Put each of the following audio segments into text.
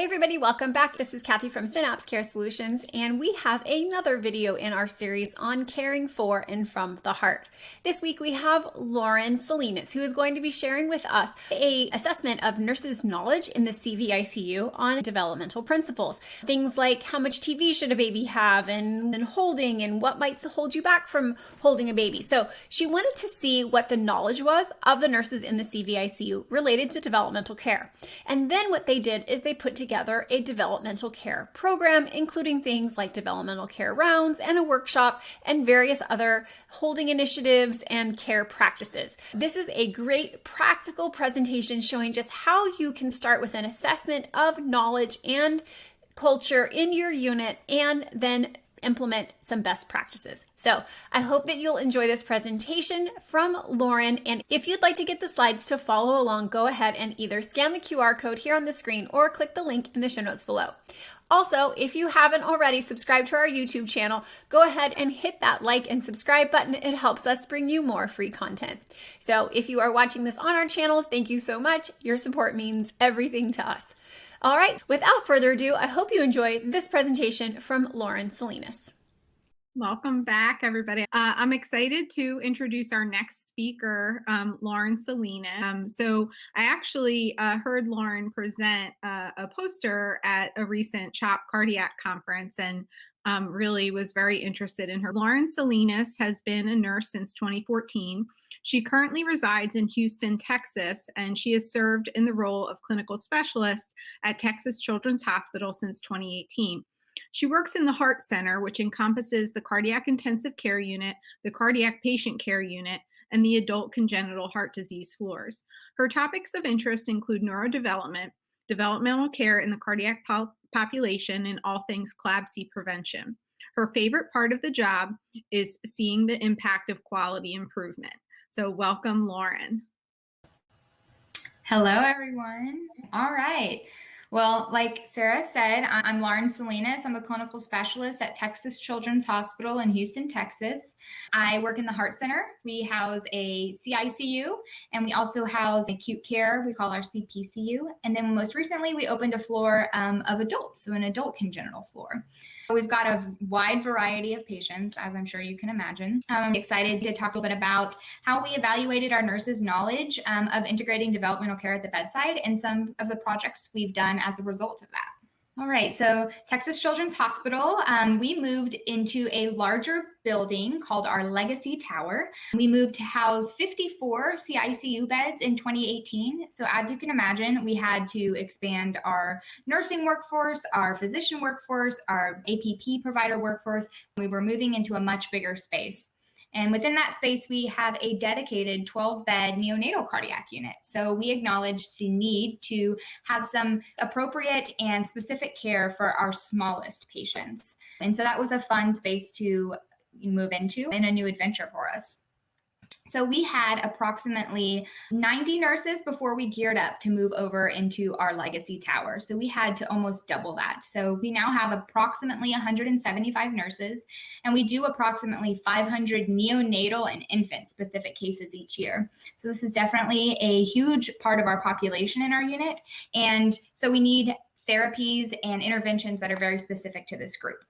Hey everybody, welcome back. This is Kathy from Synapse Care Solutions, and we have another video in our series on caring for and from the heart. This week we have Lauren Salinas, who is going to be sharing with us an assessment of nurses' knowledge in the CVICU on developmental principles. Things like how much TV should a baby have, and holding, and what might hold you back from holding a baby. So she wanted to see what the knowledge was of the nurses in the CVICU related to developmental care. And then what they did is they put together a developmental care program, including things like developmental care rounds and a workshop and various other holding initiatives and care practices. This is a great practical presentation showing just how you can start with an assessment of knowledge and culture in your unit and then implement some best practices. So I hope that you'll enjoy this presentation from Lauren. And if you'd like to get the slides to follow along, go ahead and either scan the QR code here on the screen or click the link in the show notes below. Also, if you haven't already subscribed to our YouTube channel, go ahead and hit that like and subscribe button. It helps us bring you more free content. So if you are watching this on our channel, thank you so much. Your support means everything to us. All right, without further ado, I hope you enjoy this presentation from Lauren Salinas. Welcome back, everybody. I'm excited to introduce our next speaker, Lauren Salinas. So I actually heard Lauren present a poster at a recent CHOP cardiac conference and really was very interested in her. Lauren Salinas has been a nurse since 2014. She currently resides in Houston, Texas, and she has served in the role of clinical specialist at Texas Children's Hospital since 2018. She works in the Heart Center, which encompasses the Cardiac Intensive Care Unit, the Cardiac Patient Care Unit, and the Adult Congenital Heart Disease floors. Her topics of interest include neurodevelopment, developmental care in the cardiac population, and all things CLABSI prevention. Her favorite part of the job is seeing the impact of quality improvement. So welcome, Lauren. Hello, everyone. All right. Well, like Sarah said, I'm Lauren Salinas. I'm a clinical specialist at Texas Children's Hospital in Houston, Texas. I work in the Heart Center. We house a CICU, and we also house acute care. We call our CPCU. And then most recently, we opened a floor of adults, so an adult congenital floor. We've got a wide variety of patients, as I'm sure you can imagine. I'm excited to talk a little bit about how we evaluated our nurses' knowledge of integrating developmental care at the bedside and some of the projects we've done as a result of that. All right, so Texas Children's Hospital, we moved into a larger building called our Legacy Tower. We moved to house 54 CICU beds in 2018. So as you can imagine, we had to expand our nursing workforce, our physician workforce, our APP provider workforce. We were moving into a much bigger space. And within that space, we have a dedicated 12-bed neonatal cardiac unit. So we acknowledged the need to have some appropriate and specific care for our smallest patients. And so that was a fun space to move into and a new adventure for us. So we had approximately 90 nurses before we geared up to move over into our Legacy Tower. So we had to almost double that. So we now have approximately 175 nurses, and we do approximately 500 neonatal and infant specific cases each year. So this is definitely a huge part of our population in our unit. And so we need therapies and interventions that are very specific to this group.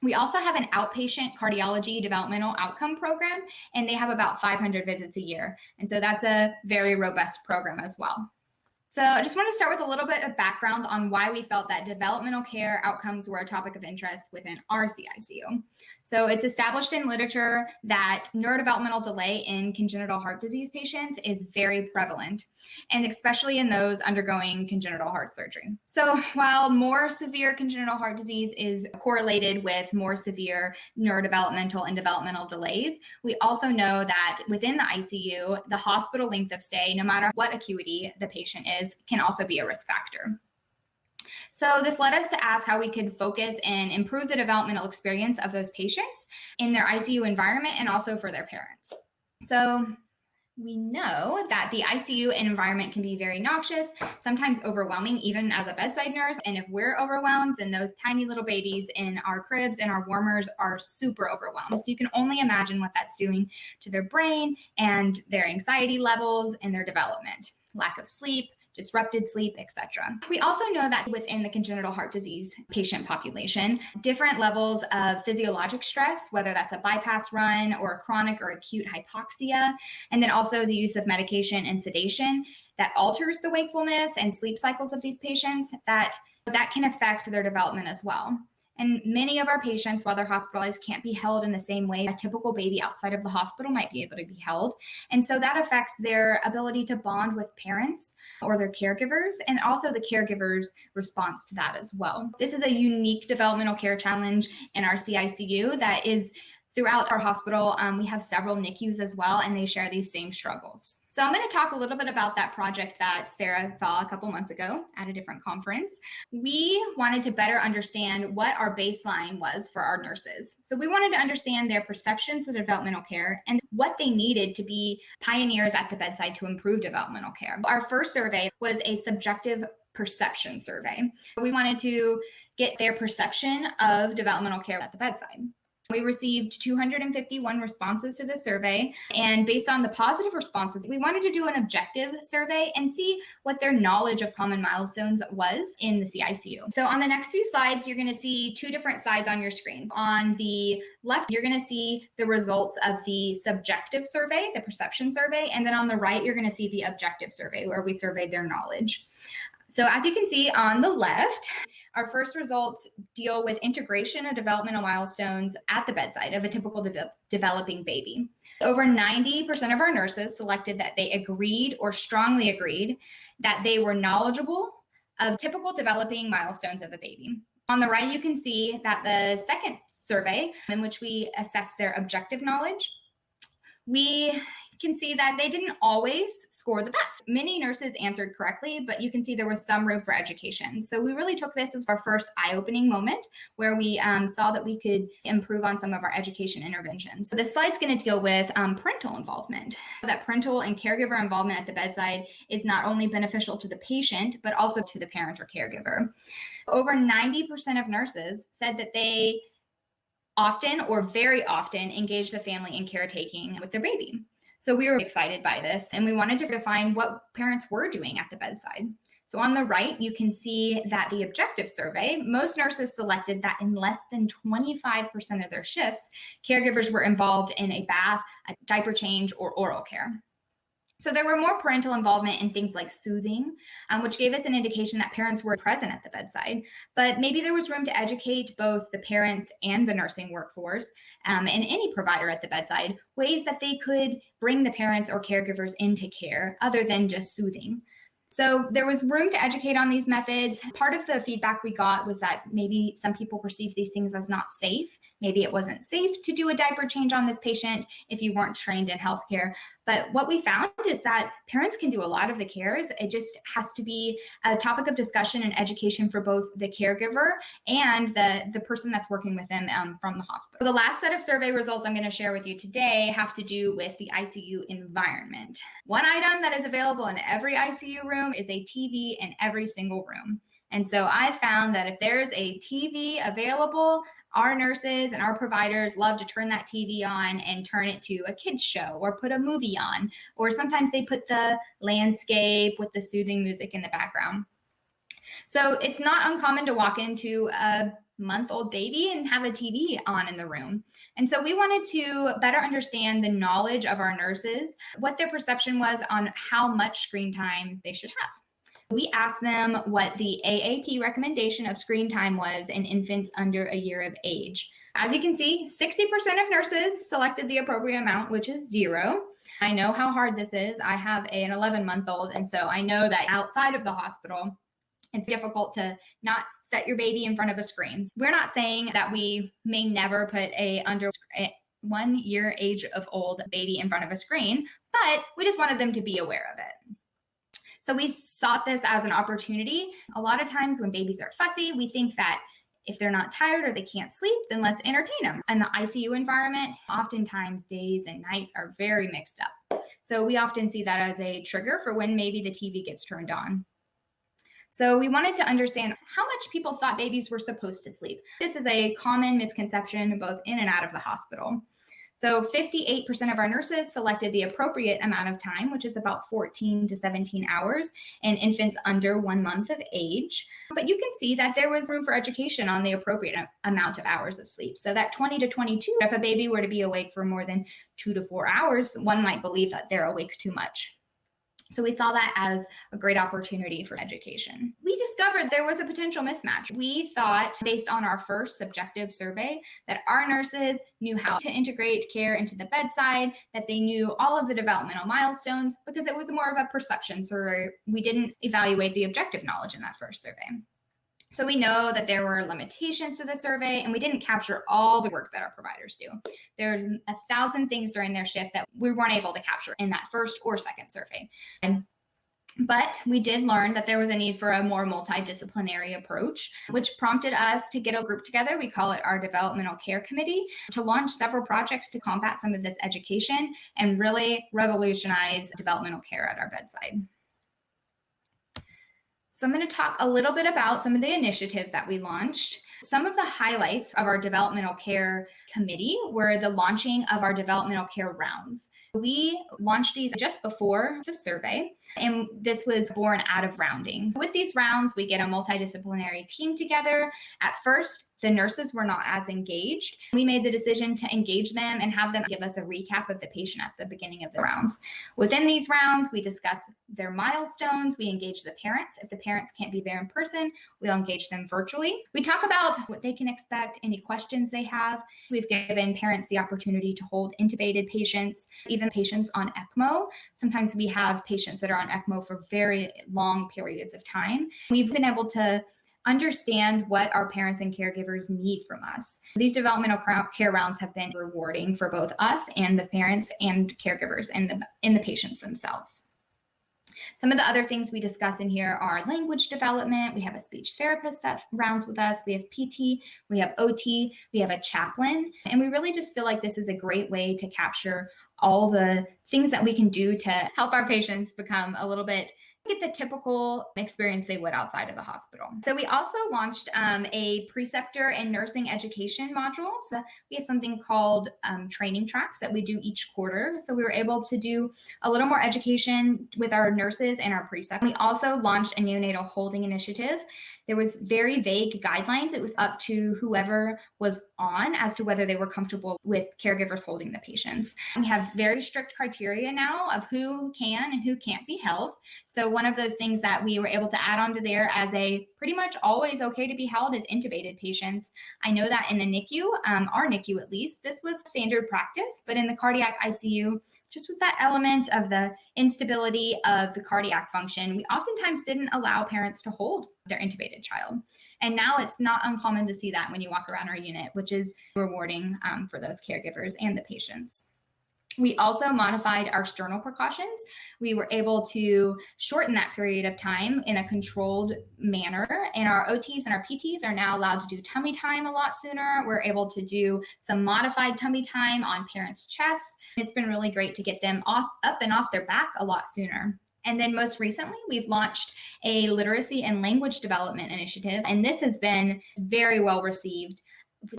We also have an outpatient cardiology developmental outcome program, and they have about 500 visits a year. And so that's a very robust program as well. So I just want to start with a little bit of background on why we felt that developmental care outcomes were a topic of interest within our CICU. So it's established in literature that neurodevelopmental delay in congenital heart disease patients is very prevalent, and especially in those undergoing congenital heart surgery. So while more severe congenital heart disease is correlated with more severe neurodevelopmental and developmental delays, we also know that within the ICU, the hospital length of stay, no matter what acuity the patient is, can also be a risk factor. So this led us to ask how we could focus and improve the developmental experience of those patients in their ICU environment and also for their parents. So we know that the ICU environment can be very noxious, sometimes overwhelming, even as a bedside nurse. And if we're overwhelmed, then those tiny little babies in our cribs and our warmers are super overwhelmed. So you can only imagine what that's doing to their brain and their anxiety levels and their development. Lack of sleep, disrupted sleep, etc. We also know that within the congenital heart disease patient population, different levels of physiologic stress, whether that's a bypass run or a chronic or acute hypoxia, and then also the use of medication and sedation that alters the wakefulness and sleep cycles of these patients, that can affect their development as well. And many of our patients, while they're hospitalized, can't be held in the same way a typical baby outside of the hospital might be able to be held. And so that affects their ability to bond with parents or their caregivers, and also the caregiver's response to that as well. This is a unique developmental care challenge in our CICU that is throughout our hospital. We have several NICUs as well, and they share these same struggles. So I'm going to talk a little bit about that project that Sarah saw a couple months ago at a different conference. We wanted to better understand what our baseline was for our nurses. So we wanted to understand their perceptions of developmental care and what they needed to be pioneers at the bedside to improve developmental care. Our first survey was a subjective perception survey. We wanted to get their perception of developmental care at the bedside. We received 251 responses to the survey, and based on the positive responses, we wanted to do an objective survey and see what their knowledge of common milestones was in the CICU. So on the next few slides, you're going to see two different sides on your screen. On the left, you're going to see the results of the subjective survey, the perception survey, and then on the right, you're going to see the objective survey where we surveyed their knowledge. So as you can see on the left, our first results deal with integration of developmental milestones at the bedside of a typical developing baby. Over 90% of our nurses selected that they agreed or strongly agreed that they were knowledgeable of typical developing milestones of a baby. On the right, you can see that the second survey, in which we assessed their objective knowledge, we can see that they didn't always score the best. Many nurses answered correctly, but you can see there was some room for education. So we really took this as our first eye-opening moment where we saw that we could improve on some of our education interventions. So this slide's going to deal with parental involvement. So that parental and caregiver involvement at the bedside is not only beneficial to the patient, but also to the parent or caregiver. Over 90% of nurses said that they often or very often engage the family in caretaking with their baby. So we were excited by this, and we wanted to define what parents were doing at the bedside. So on the right, you can see that the objective survey, most nurses selected that in less than 25% of their shifts, caregivers were involved in a bath, a diaper change, or oral care. So there were more parental involvement in things like soothing, which gave us an indication that parents were present at the bedside, but maybe there was room to educate both the parents and the nursing workforce and any provider at the bedside, ways that they could bring the parents or caregivers into care other than just soothing. So there was room to educate on these methods. Part of the feedback we got was that maybe some people perceive these things as not safe. Maybe it wasn't safe to do a diaper change on this patient if you weren't trained in healthcare. But what we found is that parents can do a lot of the cares. It just has to be a topic of discussion and education for both the caregiver and the person that's working with them from the hospital. The last set of survey results I'm going to share with you today have to do with the ICU environment. One item that is available in every ICU room is a TV in every single room. And so I found that if there's a TV available, our nurses and our providers love to turn that TV on and turn it to a kid's show or put a movie on, or sometimes they put the landscape with the soothing music in the background. So it's not uncommon to walk into a month-old baby and have a TV on in the room. And so we wanted to better understand the knowledge of our nurses, what their perception was on how much screen time they should have. We asked them what the AAP recommendation of screen time was in infants under a year of age. As you can see, 60% of nurses selected the appropriate amount, which is 0. I know how hard this is. I have an 11-month-old, and so I know that outside of the hospital, it's difficult to not set your baby in front of a screen. We're not saying that we may never put a under 1 year age of old baby in front of a screen, but we just wanted them to be aware of it. So we sought this as an opportunity. A lot of times when babies are fussy, we think that if they're not tired or they can't sleep, then let's entertain them. In the ICU environment, oftentimes days and nights are very mixed up. So we often see that as a trigger for when maybe the TV gets turned on. So we wanted to understand how much people thought babies were supposed to sleep. This is a common misconception both in and out of the hospital. So 58% of our nurses selected the appropriate amount of time, which is about 14 to 17 hours in infants under 1 month of age. But you can see that there was room for education on the appropriate amount of hours of sleep. So that 20 to 22, if a baby were to be awake for more than 2 to 4 hours, one might believe that they're awake too much. So we saw that as a great opportunity for education. We discovered there was a potential mismatch. We thought, based on our first subjective survey, that our nurses knew how to integrate care into the bedside, that they knew all of the developmental milestones, because it was more of a perception survey. We didn't evaluate the objective knowledge in that first survey. So we know that there were limitations to the survey, and we didn't capture all the work that our providers do. There's 1,000 things during their shift that we weren't able to capture in that first or second survey. But we did learn that there was a need for a more multidisciplinary approach, which prompted us to get a group together. We call it our Developmental Care Committee, to launch several projects to combat some of this education and really revolutionize developmental care at our bedside. So I'm going to talk a little bit about some of the initiatives that we launched. Some of the highlights of our developmental care committee were the launching of our developmental care rounds. We launched these just before the survey, and this was born out of rounding. So with these rounds, we get a multidisciplinary team together. At first, the nurses were not as engaged. We made the decision to engage them and have them give us a recap of the patient at the beginning of the rounds. Within these rounds, we discuss their milestones. We engage the parents. If the parents can't be there in person, we'll engage them virtually. We talk about what they can expect, any questions they have. We've given parents the opportunity to hold intubated patients, even patients on ECMO. Sometimes we have patients that are on ECMO for very long periods of time. We've been able to understand what our parents and caregivers need from us. These developmental care rounds have been rewarding for both us and the parents and caregivers and the patients themselves. Some of the other things we discuss in here are language development. We have a speech therapist that rounds with us. We have PT, we have OT, we have a chaplain. And we really just feel like this is a great way to capture all the things that we can do to help our patients become a little bit get the typical experience they would outside of the hospital. So we also launched a preceptor and nursing education module. So we have something called training tracks that we do each quarter. So we were able to do a little more education with our nurses and our preceptors. We also launched a neonatal holding initiative. There was very vague guidelines. It was up to whoever was on as to whether they were comfortable with caregivers holding the patients. We have very strict criteria now of who can and who can't be held. So one of those things that we were able to add onto there as a pretty much always okay to be held is intubated patients. I know that in the NICU, our NICU at least, this was standard practice, but in the cardiac ICU, just with that element of the instability of the cardiac function, we oftentimes didn't allow parents to hold their intubated child. And now it's not uncommon to see that when you walk around our unit, which is rewarding for those caregivers and the patients. We also modified our sternal precautions. We were able to shorten that period of time in a controlled manner. And our OTs and our PTs are now allowed to do tummy time a lot sooner. We're able to do some modified tummy time on parents' chests. It's been really great to get them up and off their back a lot sooner. And then most recently, we've launched a literacy and language development initiative, and this has been very well received.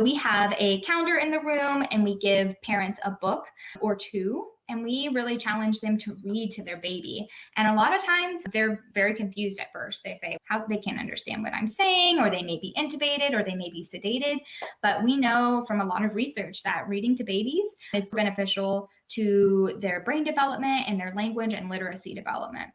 We have a calendar in the room, and we give parents a book or two, and we really challenge them to read to their baby. And a lot of times they're very confused at first. They say how they can't understand what I'm saying, or they may be intubated, or they may be sedated. But we know from a lot of research that reading to babies is beneficial to their brain development and their language and literacy development.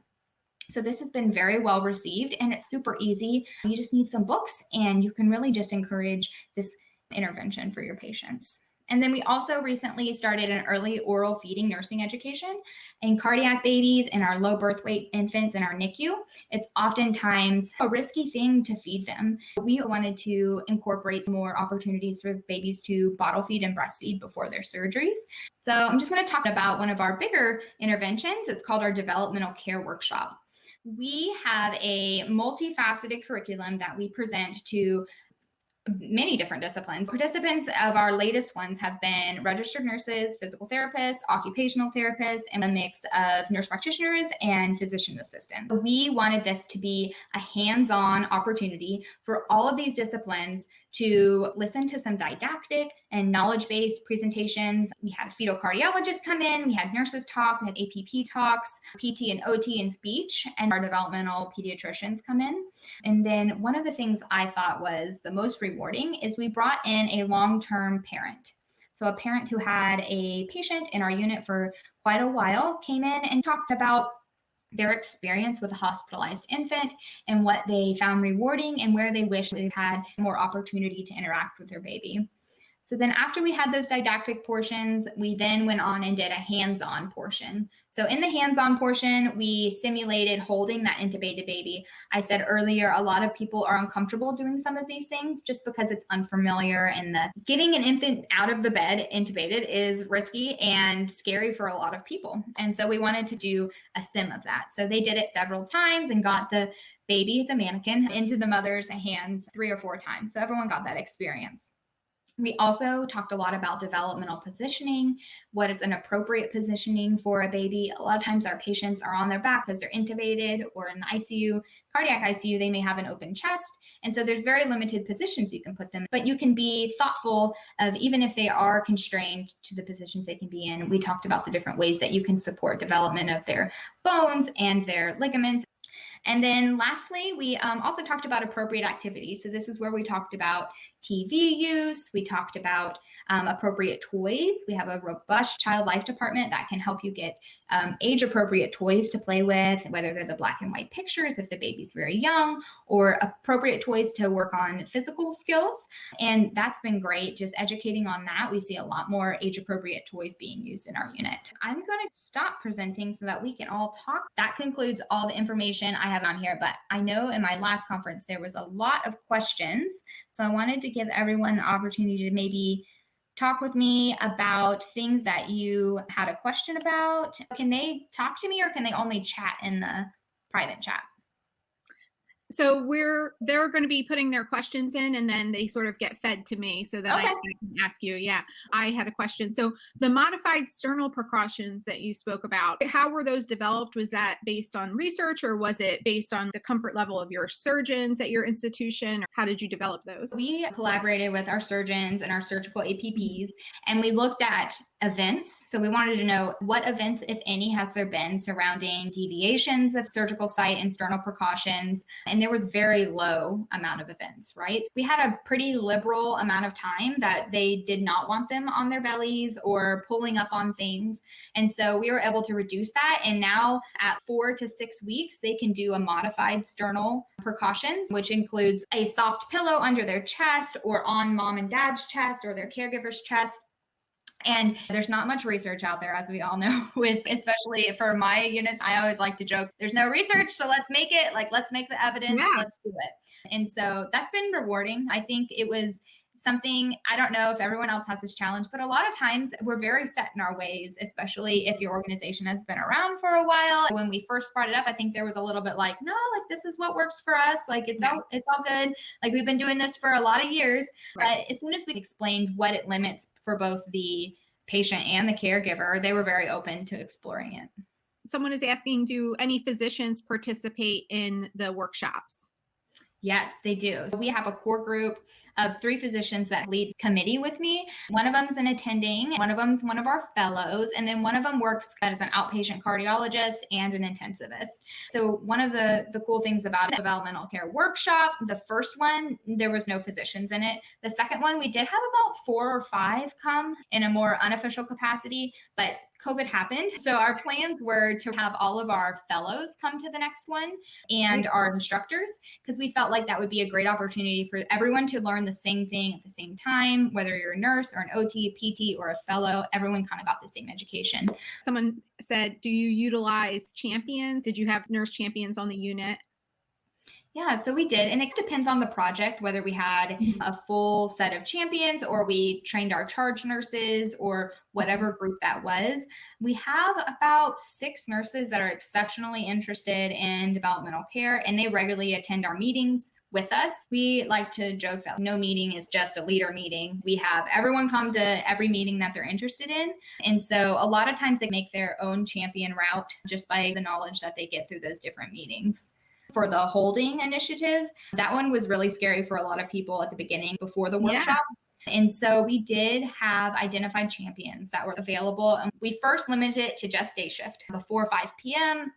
So this has been very well received, and it's super easy. You just need some books, and you can really just encourage this intervention for your patients. And then we also recently started an early oral feeding nursing education in cardiac babies and our low birth weight infants in our NICU. It's oftentimes a risky thing to feed them. We wanted to incorporate more opportunities for babies to bottle feed and breastfeed before their surgeries. So I'm just going to talk about one of our bigger interventions. It's called our developmental care workshop. We have a multifaceted curriculum that we present to many different disciplines. Participants of our latest ones have been registered nurses, physical therapists, occupational therapists, and a mix of nurse practitioners and physician assistants. We wanted this to be a hands-on opportunity for all of these disciplines to listen to some didactic and knowledge-based presentations. We had a fetal cardiologist come in, we had nurses talk, we had APP talks, PT and OT and speech, and our developmental pediatricians come in. And then one of the things I thought was the most rewarding is we brought in a long-term parent. So a parent who had a patient in our unit for quite a while came in and talked about their experience with a hospitalized infant and what they found rewarding and where they wish they had more opportunity to interact with their baby. So then after we had those didactic portions, we then went on and did a hands-on portion. So in the hands-on portion, we simulated holding that intubated baby. I said earlier, a lot of people are uncomfortable doing some of these things just because it's unfamiliar, and getting an infant out of the bed intubated is risky and scary for a lot of people. And so we wanted to do a sim of that. So they did it several times and got the baby, the mannequin, into the mother's hands 3 or 4 times. So everyone got that experience. We also talked a lot about developmental positioning. What is an appropriate positioning for a baby? A lot of times our patients are on their back because they're intubated, or in the ICU, cardiac ICU, they may have an open chest. And so there's very limited positions you can put them, but you can be thoughtful of, even if they are constrained to the positions they can be in. We talked about the different ways that you can support development of their bones and their ligaments. And then lastly, we also talked about appropriate activities. So this is where we talked about TV use. We talked about appropriate toys. We have a robust child life department that can help you get age appropriate toys to play with, whether they're the black and white pictures if the baby's very young, or appropriate toys to work on physical skills. And that's been great, just educating on that. We see a lot more age appropriate toys being used in our unit. I'm going to stop presenting so that we can all talk. That concludes all the information I have on here, but I know in my last conference there was a lot of questions. So I wanted to give everyone the opportunity to maybe talk with me about things that you had a question about. Can they talk to me, or can they only chat in the private chat? So they're going to be putting their questions in, and then they sort of get fed to me so that I can ask you. Yeah, I had a question. So the modified sternal precautions that you spoke about, how were those developed? Was that based on research, or was it based on the comfort level of your surgeons at your institution? Or how did you develop those? We collaborated with our surgeons and our surgical APPs, and we looked at events. So we wanted to know what events, if any, has there been surrounding deviations of surgical site and sternal precautions. And there was very low amount of events, right? We had a pretty liberal amount of time that they did not want them on their bellies or pulling up on things. And so we were able to reduce that. And now at 4 to 6 weeks, they can do a modified sternal precautions, which includes a soft pillow under their chest or on mom and dad's chest or their caregiver's chest. And there's not much research out there, as we all know, especially for my units. I always like to joke, there's no research, so let's make it, let's make the evidence, let's do it. And so that's been rewarding. I think it was something, I don't know if everyone else has this challenge, but a lot of times we're very set in our ways, especially if your organization has been around for a while. When we first brought it up, I think there was a little bit like, no, this is what works for us. It's all good. We've been doing this for a lot of years. Right. But as soon as we explained what it limits for both the patient and the caregiver, they were very open to exploring it. Someone is asking, do any physicians participate in the workshops? Yes, they do. So we have a core group of 3 physicians that lead committee with me. One of them is an attending, one of them is one of our fellows, and then one of them works as an outpatient cardiologist and an intensivist. So one of the cool things about a developmental care workshop, the first one, there was no physicians in it. The second one, we did have about 4 or 5 come in a more unofficial capacity, but COVID happened. So our plans were to have all of our fellows come to the next one and our instructors, because we felt like that would be a great opportunity for everyone to learn the same thing at the same time, whether you're a nurse or an OT, PT, or a fellow, everyone kind of got the same education. Someone said, do you utilize champions? Did you have nurse champions on the unit? Yeah, so we did. And it depends on the project, whether we had a full set of champions or we trained our charge nurses or whatever group that was. We have about 6 nurses that are exceptionally interested in developmental care, and they regularly attend our meetings with us. We like to joke that no meeting is just a leader meeting. We have everyone come to every meeting that they're interested in. And so a lot of times they make their own champion route just by the knowledge that they get through those different meetings. For the holding initiative, that one was really scary for a lot of people at the beginning before the workshop. And so we did have identified champions that were available. And we first limited it to just day shift before 5 p.m.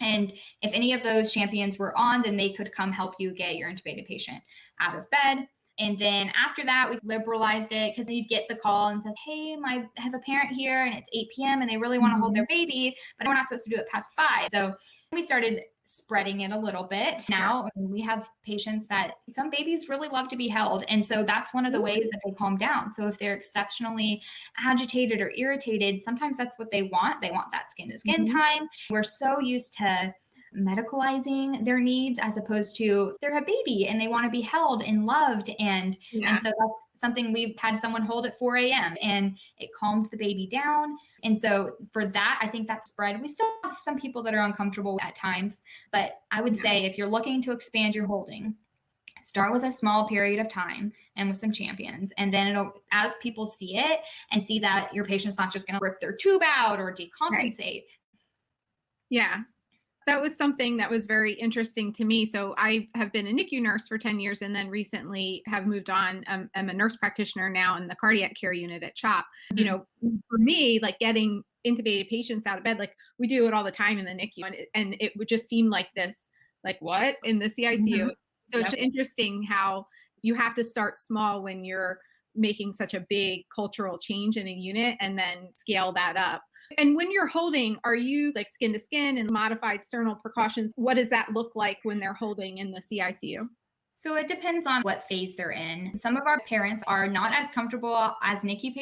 And if any of those champions were on, then they could come help you get your intubated patient out of bed. And then after that, we liberalized it because you'd get the call and says, hey, I have a parent here and it's 8 p.m. and they really want to hold their baby, but we're not supposed to do it past 5. So we started spreading it a little bit. Now we have patients that some babies really love to be held. And so that's one of the ways that they calm down. So if they're exceptionally agitated or irritated, sometimes that's what they want. They want that skin to skin time. We're so used to medicalizing their needs as opposed to they're a baby and they want to be held and loved. And so that's something we've had someone hold at 4 a.m. and it calmed the baby down. And so for that, I think that spread. We still have some people that are uncomfortable at times, but I would say if you're looking to expand your holding, start with a small period of time and with some champions. And then it'll, as people see it and see that your patient's not just going to rip their tube out or decompensate. Yeah. That was something that was very interesting to me. So I have been a NICU nurse for 10 years and then recently have moved on. I'm a nurse practitioner now in the cardiac care unit at CHOP. You know, for me, like getting intubated patients out of bed, like we do it all the time in the NICU. And it would just seem like this, like what in the CICU. So it's interesting how you have to start small when you're making such a big cultural change in a unit and then scale that up. And when you're holding, are you like skin to skin and modified sternal precautions? What does that look like when they're holding in the CICU? So it depends on what phase they're in. Some of our parents are not as comfortable as NICU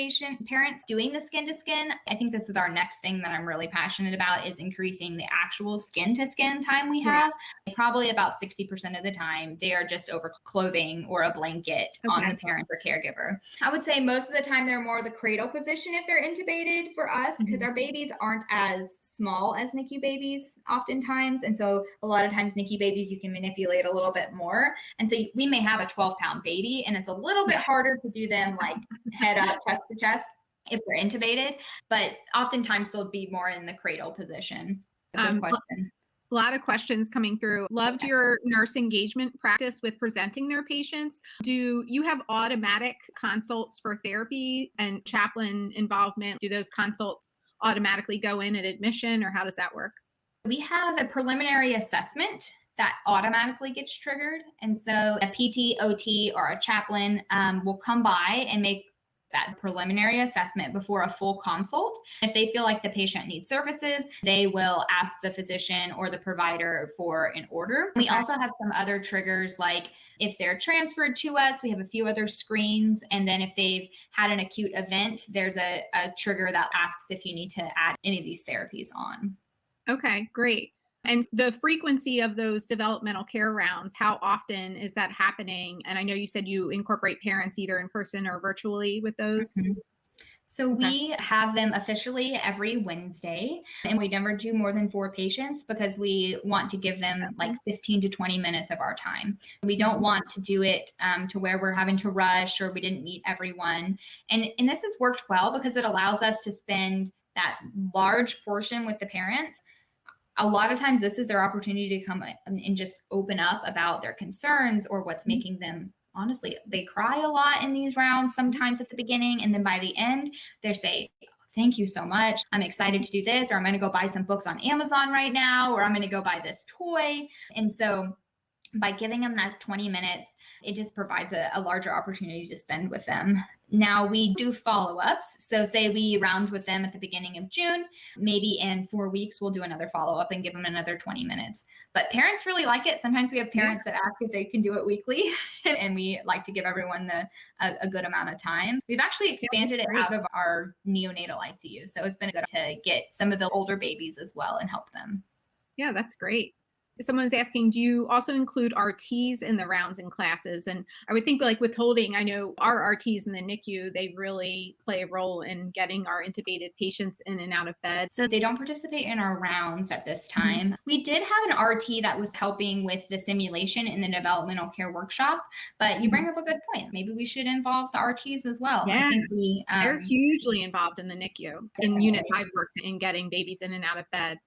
parents doing the skin to skin. I think this is our next thing that I'm really passionate about is increasing the actual skin to skin time we have. Probably about 60% of the time, they are just over clothing or a blanket on the parent or caregiver. I would say most of the time they're more the cradle position if they're intubated for us because our babies aren't as small as NICU babies oftentimes. And so a lot of times NICU babies, you can manipulate a little bit more. And so we may have a 12-pound baby and it's a little bit harder to do them like head up, chest to chest if they're intubated, but oftentimes they'll be more in the cradle position. Good question. A lot of questions coming through. Loved your nurse engagement practice with presenting their patients. Do you have automatic consults for therapy and chaplain involvement? Do those consults automatically go in at admission or how does that work? We have a preliminary assessment that automatically gets triggered. And so a PT, OT, or a chaplain will come by and make that preliminary assessment before a full consult. If they feel like the patient needs services, they will ask the physician or the provider for an order. We also have some other triggers, like if they're transferred to us, we have a few other screens. And then if they've had an acute event, there's a trigger that asks if you need to add any of these therapies on. Okay, great. And the frequency of those developmental care rounds, how often is that happening? And I know you said you incorporate parents either in person or virtually with those. So we have them officially every Wednesday, and we never do more than 4 patients because we want to give them like 15 to 20 minutes of our time. We don't want to do it to where we're having to rush or we didn't meet everyone. And this has worked well because it allows us to spend that large portion with the parents. A lot of times this is their opportunity to come and just open up about their concerns or what's making them, honestly, they cry a lot in these rounds sometimes at the beginning. And then by the end, they say, thank you so much. I'm excited to do this, or I'm going to go buy some books on Amazon right now, or I'm going to go buy this toy. And so by giving them that 20 minutes, it just provides a larger opportunity to spend with them. Now we do follow-ups. So say we round with them at the beginning of June, maybe in 4 weeks, we'll do another follow-up and give them another 20 minutes. But parents really like it. Sometimes we have parents that ask if they can do it weekly, and we like to give everyone a good amount of time. We've actually expanded it out of our neonatal ICU. So it's been good to get some of the older babies as well and help them. Yeah, that's great. Someone's asking, do you also include RTs in the rounds and classes? And I would think like withholding, I know our RTs in the NICU, they really play a role in getting our intubated patients in and out of bed. So they don't participate in our rounds at this time. We did have an RT that was helping with the simulation in the developmental care workshop, but you bring up a good point. Maybe we should involve the RTs as well. Yeah, I think they're hugely involved in the NICU. In units I've worked in getting babies in and out of bed.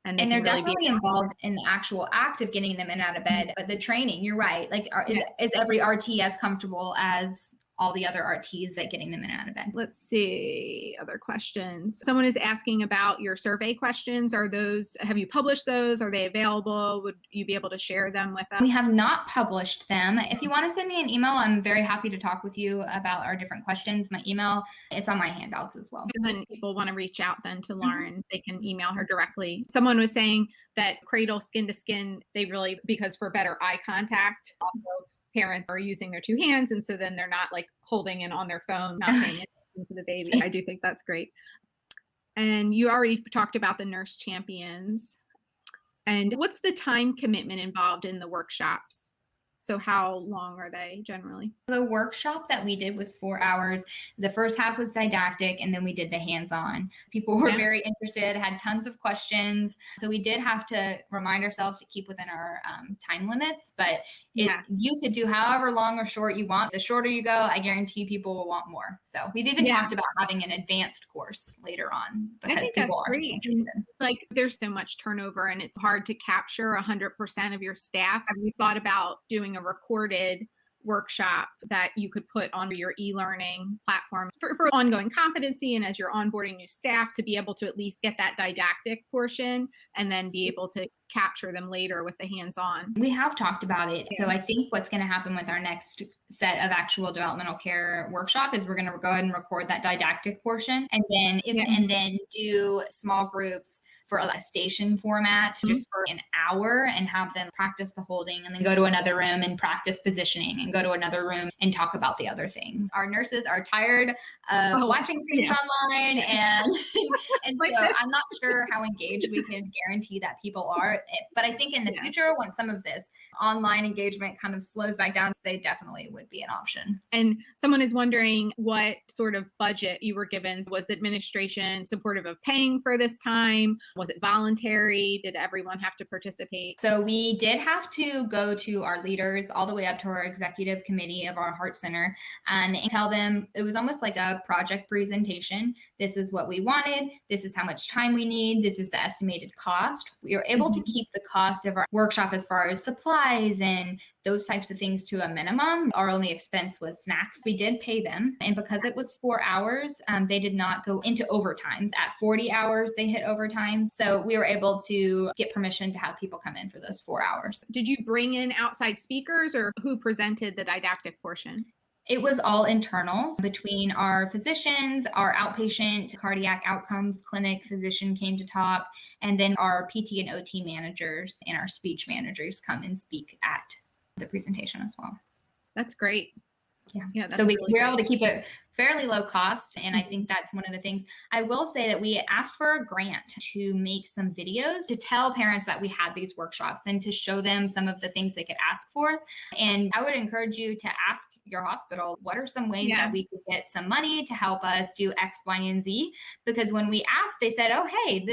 And they're definitely involved in the actual act of getting them in and out of bed. But the training, you're right. Like, is every RT as comfortable as all the other RTs at getting them in and out of bed? Let's see, other questions. Someone is asking about your survey questions. Have you published those? Are they available? Would you be able to share them with us? We have not published them. If you want to send me an email, I'm very happy to talk with you about our different questions. My email, it's on my handouts as well. So then people want to reach out then to Lauren, they can email her directly. Someone was saying that cradle skin to skin, because for better eye contact, also parents are using their two hands. And so then they're not like holding it on their phone, not paying attention to the baby. I do think that's great. And you already talked about the nurse champions. And what's the time commitment involved in the workshops? So how long are they generally? The workshop that we did was 4 hours. The first half was didactic, and then we did the hands-on. People were very interested, had tons of questions. So we did have to remind ourselves to keep within our time limits, but you could do however long or short you want. The shorter you go, I guarantee people will want more. So we've even talked about having an advanced course later on because people are so interested. Like there's so much turnover and it's hard to capture 100% of your staff. Have you thought about doing a recorded workshop that you could put on your e-learning platform for ongoing competency and as you're onboarding new staff to be able to at least get that didactic portion and then be able to capture them later with the hands-on? We have talked about it. So I think what's going to happen with our next set of actual developmental care workshop is we're going to go ahead and record that didactic portion and then and then do small groups for a station format just for an hour and have them practice the holding and then go to another room and practice positioning and go to another room and talk about the other things. Our nurses are tired of watching things online and so I'm not sure how engaged we can guarantee that people are, but I think in the future, when some of this online engagement kind of slows back down, they definitely would be an option. And someone is wondering what sort of budget you were given. Was the administration supportive of paying for this time? Was it voluntary? Did everyone have to participate? So we did have to go to our leaders all the way up to our executive committee of our heart center and tell them it was almost like a project presentation. This is what we wanted. This is how much time we need. This is the estimated cost. We were able to keep the cost of our workshop as far as supplies and those types of things to a minimum. Our only expense was snacks. We did pay them. And because it was 4 hours, they did not go into overtimes. At 40 hours, they hit overtime. So we were able to get permission to have people come in for those 4 hours. Did you bring in outside speakers or who presented the didactic portion? It was all internal between our physicians, our outpatient cardiac outcomes clinic physician came to talk, and then our PT and OT managers and our speech managers come and speak at the presentation as well. That's great. Yeah. So we're able to keep it fairly low cost. And I think that's one of the things. I will say that we asked for a grant to make some videos to tell parents that we had these workshops and to show them some of the things they could ask for. And I would encourage you to ask your hospital, what are some ways that we could get some money to help us do X, Y, and Z? Because when we asked, they said, oh, hey,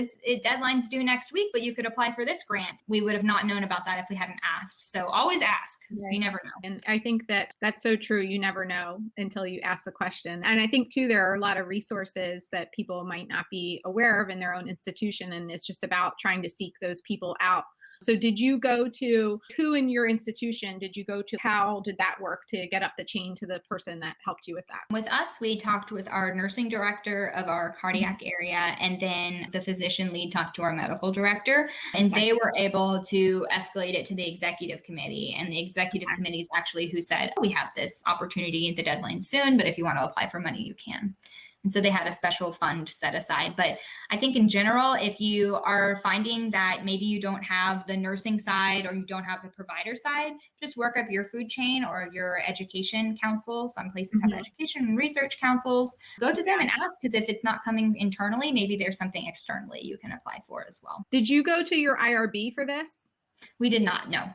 deadline's due next week, but you could apply for this grant. We would have not known about that if we hadn't asked. So always ask because you never know. And I think that that's so true. You never know until you ask the question. And I think too, there are a lot of resources that people might not be aware of in their own institution. And it's just about trying to seek those people out. So did you go to who in your institution did you go to? How did that work to get up the chain to the person that helped you with that? With us, we talked with our nursing director of our cardiac area, and then the physician lead talked to our medical director, and they were able to escalate it to the executive committee. And the executive committee is actually who said, we have this opportunity at the deadline soon, but if you want to apply for money, you can. And so they had a special fund set aside. But I think in general, if you are finding that maybe you don't have the nursing side or you don't have the provider side, just work up your food chain or your education council. Some places have education and research councils. Go to them and ask, because if it's not coming internally, maybe there's something externally you can apply for as well. Did you go to your IRB for this? We did not, no.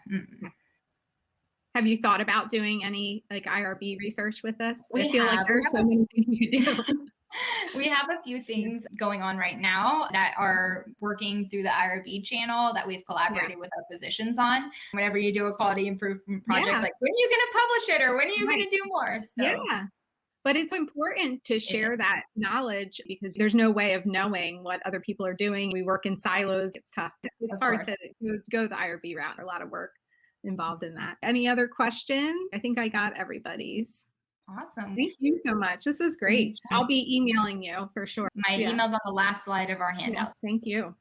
Have you thought about doing any like IRB research with this? I feel like We there's so many things you could do. We have a few things going on right now that are working through the IRB channel that we've collaborated with our physicians on. Whenever you do a quality improvement project, like when are you going to publish it or when are you going to do more? So yeah. But it's important to share that knowledge because there's no way of knowing what other people are doing. We work in silos. It's tough. It's hard to go the IRB route. A lot of work involved in that. Any other questions? I think I got everybody's. Awesome. Thank you so much. This was great. I'll be emailing you for sure. My email's on the last slide of our handout. Thank you.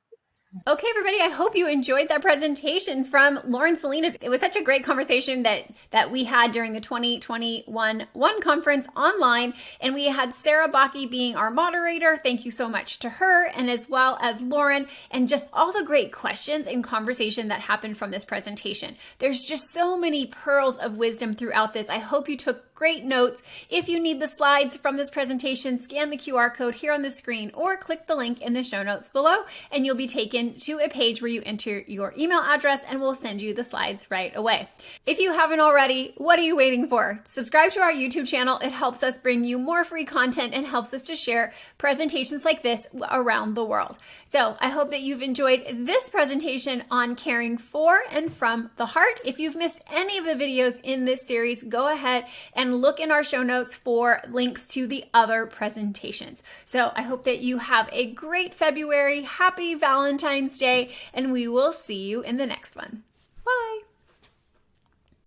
Okay, everybody, I hope you enjoyed that presentation from Lauren Salinas. It was such a great conversation that we had during the 2021 One Conference online, and we had Sarah Bakke being our moderator. Thank you so much to her, and as well as Lauren, and just all the great questions and conversation that happened from this presentation. There's just so many pearls of wisdom throughout this. I hope you took great notes. If you need the slides from this presentation, scan the QR code here on the screen or click the link in the show notes below, and you'll be taken to a page where you enter your email address and we'll send you the slides right away. If you haven't already, what are you waiting for? Subscribe to our YouTube channel. It helps us bring you more free content and helps us to share presentations like this around the world. So I hope that you've enjoyed this presentation on caring for and from the heart. If you've missed any of the videos in this series, go ahead and look in our show notes for links to the other presentations. So I hope that you have a great February. Happy Valentine's Day, and we will see you in the next one.